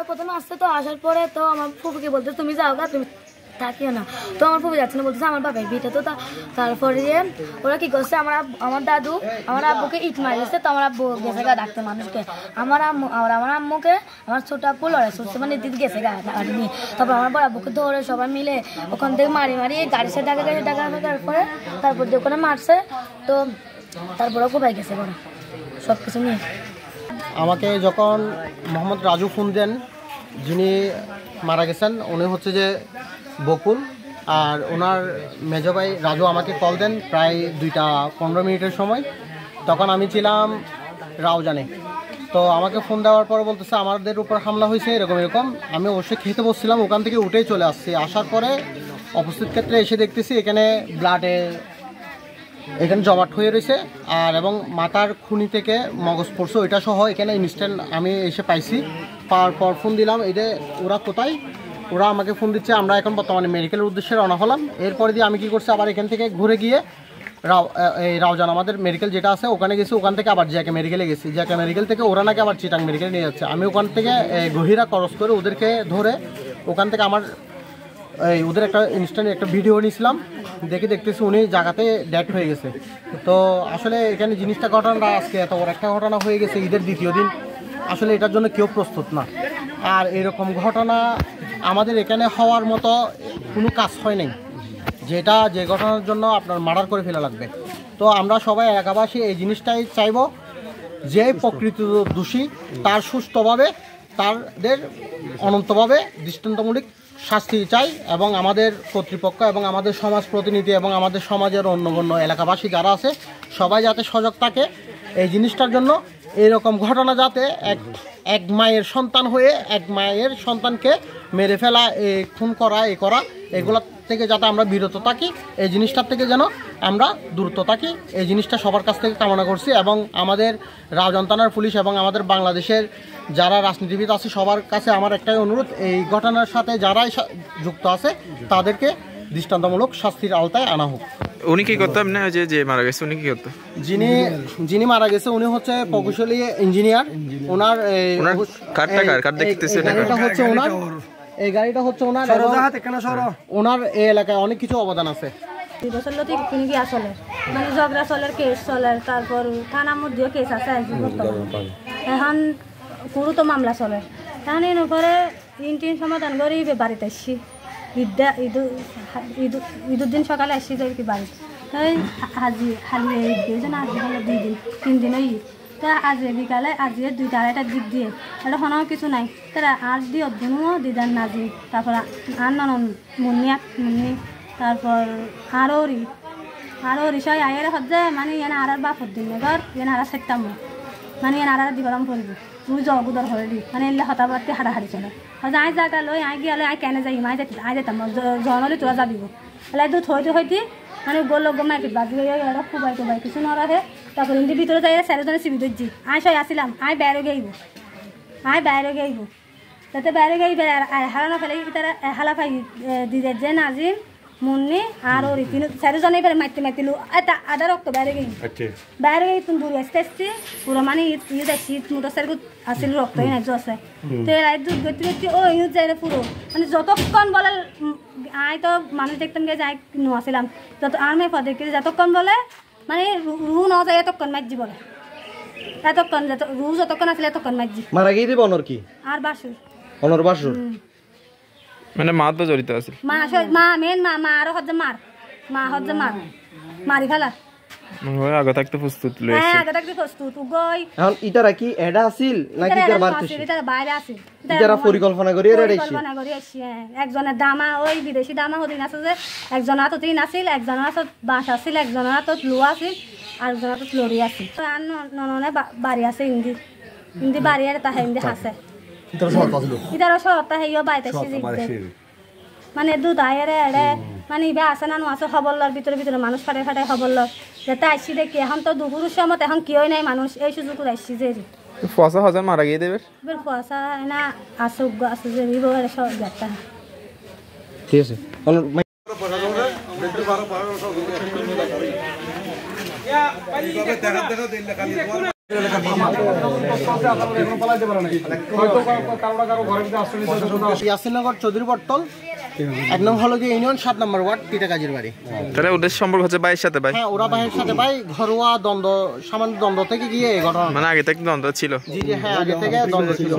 প্রথমে আসছে তো আসার পরে তো আমার ফুফুকে বলতে তুমি যাও গা, তুমি থাকিও না। তো আমার ফুফু যাচ্ছে না, বলতেছে আমার বাবাই বিটা। তো তারপরে ওরা কি করছে, আমার দাদু আমার আব্বুকে ইট মারিয়েছে। তো আমার আব্বু গেছে গা ডাকতে মানুষকে। আমার আম্মুকে আমার ছোট আব্বু লড়াই করছে, মানে দিদি গেছে গা নিয়ে। তারপর আমার বড় আব্বুকে ধরে সবাই মিলে ওখান থেকে মারি গাড়ি সে ডাকা পরে তারপর দিয়ে ওখানে মারছে। তো তারপরে কোথায় গেছে বড় সব কিছু নিয়ে। আমাকে যখন মোহাম্মদ রাজু ফোন দেন, যিনি মারা গেছেন, উনি হচ্ছে যে বকুল, আর ওনার মেজো ভাই রাজু আমাকে কল দেন প্রায় 2:15 সময়। তখন আমি ছিলাম রাউজানে। তো আমাকে ফোন দেওয়ার পর বলতেছে আমাদের উপর হামলা হয়েছে এরকম। আমি অবশ্যই খেতে বসছিলাম, ওখান থেকে উঠেই চলে আসছি। আসার পরে উপস্থিত ক্ষেত্রে এসে দেখতেছি এখানে এখানে জমাট হয়ে রয়েছে, আর এবং মাথার খুনি থেকে মগজ পড়ছে ওইটা সহ এখানে ইনস্ট্যান্ট আমি এসে পাইছি। পাওয়ার পর ফোন দিলাম, ওরা কোথায়, ওরা আমাকে ফোন দিচ্ছে আমরা এখন বর্তমানে মেডিকেলের উদ্দেশ্যে রওনা হলাম। এরপরে দিয়ে আমি কি করছি, আবার এখান থেকে ঘুরে গিয়ে রাউজান আমাদের মেডিকেল যেটা আছে ওখানে গেছি। ওখান থেকে আবার জ্যাকে মেডিকেলে গেছি। জ্যাকে মেডিকেল থেকে ওরা নাকি আবার চিটাং মেডিকেলে নিয়ে যাচ্ছে। আমি ওখান থেকে গহিরা ক্রস করে ওদেরকে ধরে ওখান থেকে ওদের একটা ভিডিও নিয়েছিলাম। দেখতেছি উনি জায়গাতে ডেথ হয়ে গেছে। তো আসলে এখানে ঘটনাটা আজকে এত বড় একটা ঘটনা হয়ে গেছে ঈদের দ্বিতীয় দিন, আসলে এটার জন্য কেউ প্রস্তুত না। আর এরকম ঘটনা আমাদের এখানে হওয়ার মতো কোনো কাজ হয় নাই, যে ঘটনার জন্য আপনার মার্ডার করে ফেলা লাগবে। তো আমরা সবাই এলাকাবাসী এই জিনিসটাই চাইব, যে প্রকৃত দোষী তার সুস্থভাবে তাদের অনন্তভাবে দৃষ্টান্তমূলক শাস্তি চাই, এবং আমাদের কর্তৃপক্ষ এবং আমাদের সমাজ প্রতিনিধি এবং আমাদের সমাজের অন্যান্য এলাকাবাসী যারা আছে সবাই যাতে সজাগ থাকে এই জিনিসটার জন্য। এরকম ঘটনা যাতে এক মায়ের সন্তান হয়ে এক মায়ের সন্তানকে মেরে ফেলা, খুন করা, এগুলো থেকে যাতে আমরা বিরত থাকি, এই জিনিসটার থেকে যেন আমরা দূরত্ব থাকি, এই জিনিসটা সবার কাছ থেকে কামনা করছি। এবং আমাদের রাউজান থানার পুলিশ এবং আমাদের বাংলাদেশের যারা রাজনীতিবিদ আছে সবার কাছে আমার একটাই অনুরোধ, এই ঘটনার সাথে যারাই যুক্ত আছে তাদেরকে দৃষ্টান্তমূলক শাস্তির আওতায় আনা হোক। উনি কি করতেন না, যে মারা গেছে উনি কি করতেন? যিনি মারা গেছে উনি হচ্ছে প্রকৌশলী ইঞ্জিনিয়ার। ওনার এই গাড়িটা হচ্ছে ওনার এই এলাকায় অনেক কিছু অবদান আছে। মানে ঝগড়া চলের, কেস চলের, তারপর থানার মধ্যেও কেস আছে। এখন পুরো তো মামলা চলে। এখন এরপরে তিন সমাধান করে বাড়িতে আসছি। ঈদের দিন সকালে আসছি তো কি বাড়িতে আজি খালি না, আজি হলো 2 দিন 3 দিন ঈদ। তা আজ বিকালে আজি 2-2:30টার দিক দিয়ে এটা কোনো কিছু নাই। তারা আর দিয়ে অর্জুনও দিদার নাজি, তারপর আর নন মুন্নি, তারপর আরো রিসাই আয়ের হচ্ছে মানে এনে আর বাপর দিন ঘর এনে আর সেটাম মানে এনে আর দিগরম করবি তুই জগুদর হয়ে দি মানে এলে হতাবার্তি হাড়াহাড়ি চলে। আই জায়গা লই আই গিয়ে আই কেনে যাই আই যেতাম জনলি তোরা যাবি এলাই দুধ হইতে মানে গোল মাইকে বাজি খুবাই কিছু নরাহে। তারপর ইন্দি ভিতরে যাই স্যারেজনে সিবি ধরছি আই সই আসিলাম আই বাইরে গাইব তাতে বাইরে গাইবে হারানো ফেলে তারা হালা ফাই দিদের যে নাজিম মুন্নি আর ওর স্যারেজনে এবারে মাইতে এটা আধা রক্ত বাইরে গাই তুমি দূরে আসতে পুরো মানে ঈদ আসছি মোটর সাইকেল আসছিল রক্তই নাই আছে। তো এর দুধ গতি ও ইউজ যাই পুরো মানে যতক্ষণ বলে আই তো মানুষ দেখতাম গিয়ে যাই নোয়াছিলাম আর মেয়ে পদে যতক্ষণ বলে মানে রু ন যায় এতক্ষণ মাইজি বলে এতক্ষণ রু যতক্ষণ আসলে এতক্ষণ মাইজি মারা গিয়ে দিব অনর কি আর বাসুর মানে মা তো জড়িত আছে। মা মেন মা আরো হচ্ছে মারি ফেলা আগে থাকতে প্রস্তুত লইছে। হ্যাঁ আগে থাকতে প্রস্তুত গই। এখন ইতারা কি এডা আছিল নাকি তার মারতেছে? ইতারা বাইরে আছিল। ইতারা পরিকল্পনা করি আসছে। একজনের দামা ওই বিদেশি দামা হদিন আছে যে একজন হাতত তিন আছিল, একজনের হাতত বাঁশ আছিল, একজনের হাতত লোহা আছিল, আর একজনের হাতত লরি আছিল। আর নননে বাড়ি আছে ইন্দি বাড়ি আর তা হিন্দি হাসে। ইতারা সহতা হেইও বাইতে মানে দুধ আয়ের এড়ে মানে ইবা আছে না আছে খবর লর ভিতরে মানুষ ফাটাই খবর লর যাতে আসছি দেখি। এখন তো দুপুরের সময় এখন কেউই নাই মানুষ, এই সুযোগ আসছি যে ফুয়াশা হাজার মারা গিয়ে দেবে ফুয়াশা না আছে যে সব যাত্রা ঠিক আছে। ইয়াসিননগর চৌধুরী বটতল 1 নং হলো কি ইউনিয়ন 7 নম্বর ওয়ার্ড টিটাকাজির বাড়ি। তাহলে ওদের সম্পর্ক হচ্ছে ভাইয়ের সাথে ভাই? হ্যাঁ, ওরা ভাইয়ের সাথে ভাই, ঘরোয়া দ্বন্দ্ব, সামান্য দ্বন্দ্ব থেকে গিয়ে এই ঘটনা। মানে আগে থেকে দ্বন্দ্ব ছিল? জি জি, হ্যাঁ, আগে থেকে দ্বন্দ্ব ছিল।